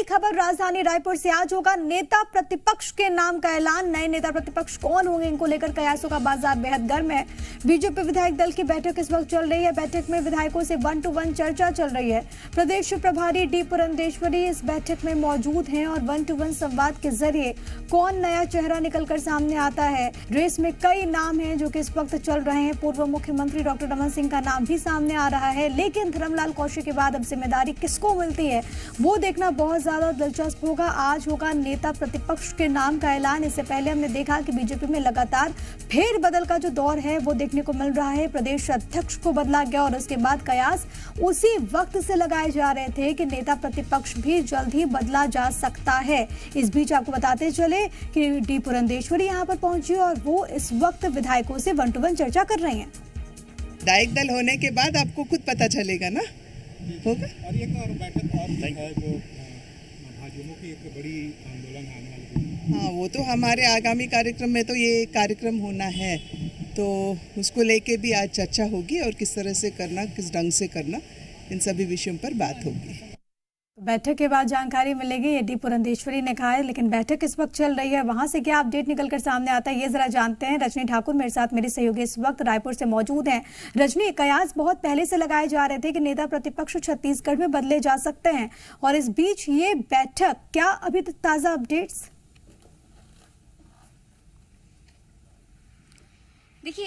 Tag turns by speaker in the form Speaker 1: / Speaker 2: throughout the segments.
Speaker 1: खबर राजधानी रायपुर से। आज होगा नेता प्रतिपक्ष के नाम का ऐलान। नए नेता प्रतिपक्ष कौन होंगे, इनको लेकर कयासों का बाजार बेहद गर्म है। बीजेपी विधायक दल की बैठक इस वक्त चल रही है। बैठक में विधायकों से 1-to-1 चर्चा चल रही है। प्रदेश प्रभारी डी पुरंदेश्वरी इस बैठक में मौजूद हैं और 1-to-1 संवाद के जरिए कौन नया चेहरा निकलकर सामने आता है। रेस में कई नाम हैं जो कि इस वक्त चल रहे हैं। पूर्व मुख्यमंत्री डॉक्टर रमन सिंह का नाम भी सामने आ रहा है, लेकिन धर्मलाल कौशिक के बाद अब जिम्मेदारी किसको मिलती है वो देखना बहुत ज्यादा दिलचस्प होगा। आज होगा नेता प्रतिपक्ष के नाम का ऐलान। इससे पहले हमने देखा कि बीजेपी में लगातार फेरबदल का जो दौर है वो देखने को मिल रहा है। प्रदेश अध्यक्ष को बदला गया और उसके बाद कयास उसी वक्त से लगाए जा रहे थे कि नेता प्रतिपक्ष भी जल्द ही बदला जा सकता है। इस बीच आपको बताते चले कि डी पुरंदेश्वरी यहाँ पर पहुंची और वो इस वक्त विधायकों से 1-to-1 चर्चा कर रहे हैं।
Speaker 2: विधायक दल होने के बाद आपको खुद पता चलेगा ना, होगा।
Speaker 3: और एक और बैठक और है जो भाजयुमो की एक बड़ी आंदोलन आने वाली।
Speaker 2: हाँ, वो तो हमारे आगामी कार्यक्रम में तो ये कार्यक्रम होना है, तो उसको लेके भी आज चर्चा होगी और किस तरह से करना, किस ढंग से करना, इन सभी विषयों पर बात होगी।
Speaker 1: बैठक के बाद जानकारी मिलेगी, ये डी पुरंदेश्वरी ने कहा है। लेकिन बैठक इस वक्त चल रही है, वहां से क्या अपडेट निकलकर सामने आता है ये जरा जानते हैं। रजनी ठाकुर मेरे साथ, मेरी सहयोगी इस वक्त रायपुर से मौजूद हैं। रजनी, कयास बहुत पहले से लगाए जा रहे थे कि नेता प्रतिपक्ष छत्तीसगढ़ में बदले जा सकते हैं, और इस बीच ये बैठक, क्या अभी तक ताजा अपडेट्स?
Speaker 4: देखिए,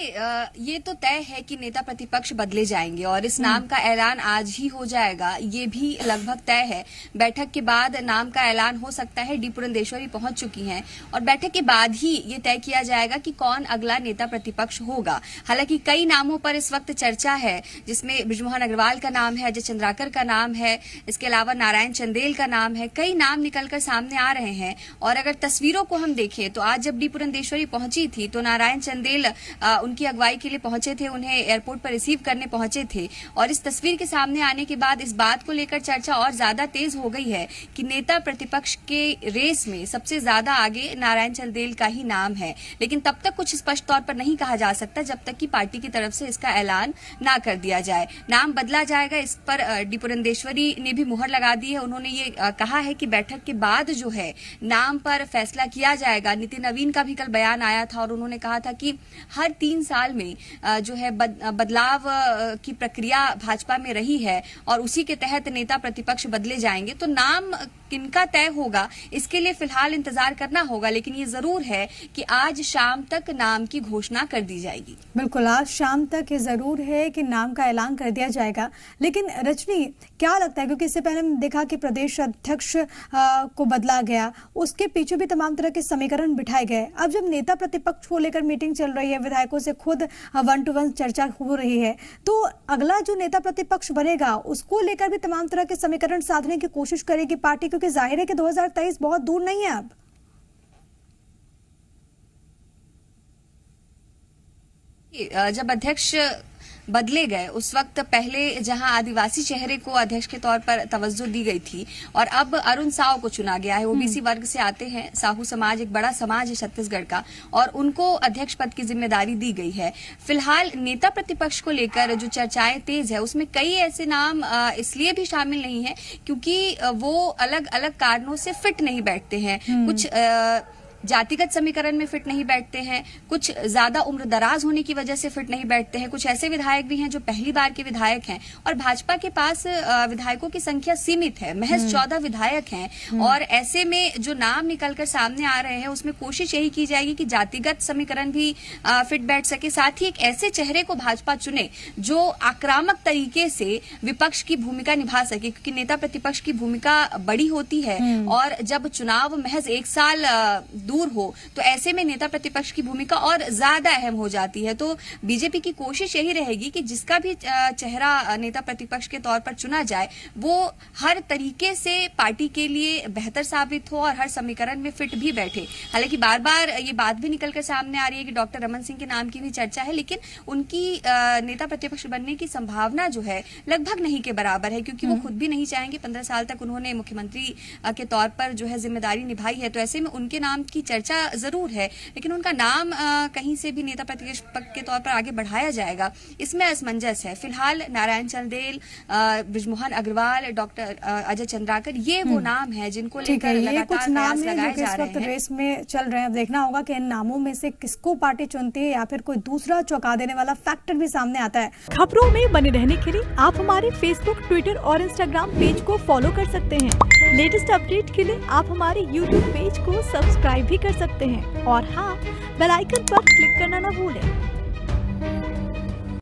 Speaker 4: ये तो तय है कि नेता प्रतिपक्ष बदले जाएंगे और इस नाम का ऐलान आज ही हो जाएगा, ये भी लगभग तय है। बैठक के बाद नाम का ऐलान हो सकता है। डी पुरंदेश्वरी पहुंच चुकी हैं और बैठक के बाद ही ये तय किया जाएगा कि कौन अगला नेता प्रतिपक्ष होगा। हालांकि कई नामों पर इस वक्त चर्चा है, जिसमें बृजमोहन अग्रवाल का नाम है, अजय चंद्राकर का नाम है, इसके अलावा नारायण चंदेल का नाम है। कई नाम निकलकर सामने आ रहे हैं और अगर तस्वीरों को हम देखें तो आज जब डी पुरंदेश्वरी पहुंची थी तो नारायण चंदेल उनकी अगुवाई के लिए पहुंचे थे, उन्हें एयरपोर्ट पर रिसीव करने पहुंचे थे। और इस तस्वीर के सामने आने के बाद इस बात को लेकर चर्चा और ज्यादा तेज हो गई है कि नेता प्रतिपक्ष के रेस में सबसे ज्यादा आगे नारायण चंदेल का ही नाम है। लेकिन तब तक कुछ स्पष्ट तौर पर नहीं कहा जा सकता जब तक कि पार्टी की तरफ से इसका ऐलान ना कर दिया जाए। नाम बदला जाएगा, इस पर डी पुरंदेश्वरी ने भी मुहर लगा दी है। उन्होंने ये कहा है कि बैठक के बाद जो है नाम पर फैसला किया जाएगा। नितिन नवीन का भी कल बयान आया था और उन्होंने कहा था कि हर 3 साल में जो है बदलाव की प्रक्रिया भाजपा में रही है और उसी के तहत नेता प्रतिपक्ष बदले जाएंगे। तो नाम किनका तय होगा इसके लिए फिलहाल इंतजार करना होगा, लेकिन ये जरूर है कि आज शाम तक नाम की घोषणा कर दी जाएगी।
Speaker 1: बिल्कुल, आज शाम तक ये जरूर है कि नाम का ऐलान कर दिया जाएगा। लेकिन रजनी, क्या लगता है, क्योंकि इससे पहले हमने देखा कि प्रदेश अध्यक्ष को बदला गया, उसके पीछे भी तमाम तरह के समीकरण बिठाए गए। अब जब नेता प्रतिपक्ष को लेकर मीटिंग चल रही है, विधायकों से खुद 1-to-1 चर्चा हो रही है, तो अगला जो नेता प्रतिपक्ष बनेगा उसको लेकर भी तमाम तरह के समीकरण साधने की कोशिश करेगी पार्टी, क्योंकि जाहिर है कि 2023 बहुत दूर नहीं है। अब
Speaker 4: जब अध्यक्ष बदले गए उस वक्त पहले जहां आदिवासी चेहरे को अध्यक्ष के तौर पर तवज्जो दी गई थी और अब अरुण साव को चुना गया है। ओबीसी वर्ग से आते हैं, साहू समाज एक बड़ा समाज है छत्तीसगढ़ का, और उनको अध्यक्ष पद की जिम्मेदारी दी गई है। फिलहाल नेता प्रतिपक्ष को लेकर जो चर्चाएं तेज है उसमें कई ऐसे नाम इसलिए भी शामिल नहीं है क्योंकि वो अलग अलग कारणों से फिट नहीं बैठते हैं। कुछ जातिगत समीकरण में फिट नहीं बैठते हैं, कुछ ज्यादा उम्र दराज होने की वजह से फिट नहीं बैठते हैं। कुछ ऐसे विधायक भी हैं जो पहली बार के विधायक हैं और भाजपा के पास विधायकों की संख्या सीमित है, महज 14 विधायक हैं। और ऐसे में जो नाम निकलकर सामने आ रहे हैं उसमें कोशिश यही की जाएगी कि जातिगत समीकरण भी फिट बैठ सके, साथ ही एक ऐसे चेहरे को भाजपा चुने जो आक्रामक तरीके से विपक्ष की भूमिका निभा सके, क्योंकि नेता प्रतिपक्ष की भूमिका बड़ी होती है और जब चुनाव महज 1 साल दूर हो तो ऐसे में नेता प्रतिपक्ष की भूमिका और ज्यादा अहम हो जाती है। तो बीजेपी की कोशिश यही रहेगी कि जिसका भी चेहरा नेता प्रतिपक्ष के तौर पर चुना जाए वो हर तरीके से पार्टी के लिए बेहतर साबित हो और हर समीकरण में फिट भी बैठे। हालांकि बार बार ये बात भी निकलकर सामने आ रही है कि डॉक्टर रमन सिंह के नाम की भी चर्चा है, लेकिन उनकी नेता प्रतिपक्ष बनने की संभावना जो है लगभग नहीं के बराबर है, क्योंकि वो खुद भी नहीं चाहेंगे। 15 साल तक उन्होंने मुख्यमंत्री के तौर पर जो है जिम्मेदारी निभाई है, तो ऐसे में उनके नाम की की चर्चा जरूर है, लेकिन उनका नाम कहीं से भी नेता प्रतिपक्ष के तौर पर आगे बढ़ाया जाएगा, इसमें असमंजस है। फिलहाल नारायण चंदेल, बृजमोहन अग्रवाल, डॉक्टर अजय चंद्राकर, ये वो नाम है जिनको
Speaker 1: ठीक है,
Speaker 4: लेकर
Speaker 1: ये कुछ
Speaker 4: लगातार
Speaker 1: नाम
Speaker 4: प्रयास
Speaker 1: है जो
Speaker 4: लगाए
Speaker 1: कि
Speaker 4: जा
Speaker 1: इस
Speaker 4: रहे
Speaker 1: वक्त
Speaker 4: हैं।
Speaker 1: रेस में चल रहे हैं। अब देखना होगा कि इन नामों में से किसको पार्टी चुनती है या फिर कोई दूसरा चौंका देने वाला फैक्टर भी सामने आता है।
Speaker 5: खबरों में बने रहने के लिए आप हमारे फेसबुक, ट्विटर और इंस्टाग्राम पेज को फॉलो कर सकते हैं। लेटेस्ट अपडेट के लिए आप हमारे यूट्यूब पेज को सब्सक्राइब भी कर सकते हैं और हाँ, बेल आइकन पर क्लिक करना न भूलें।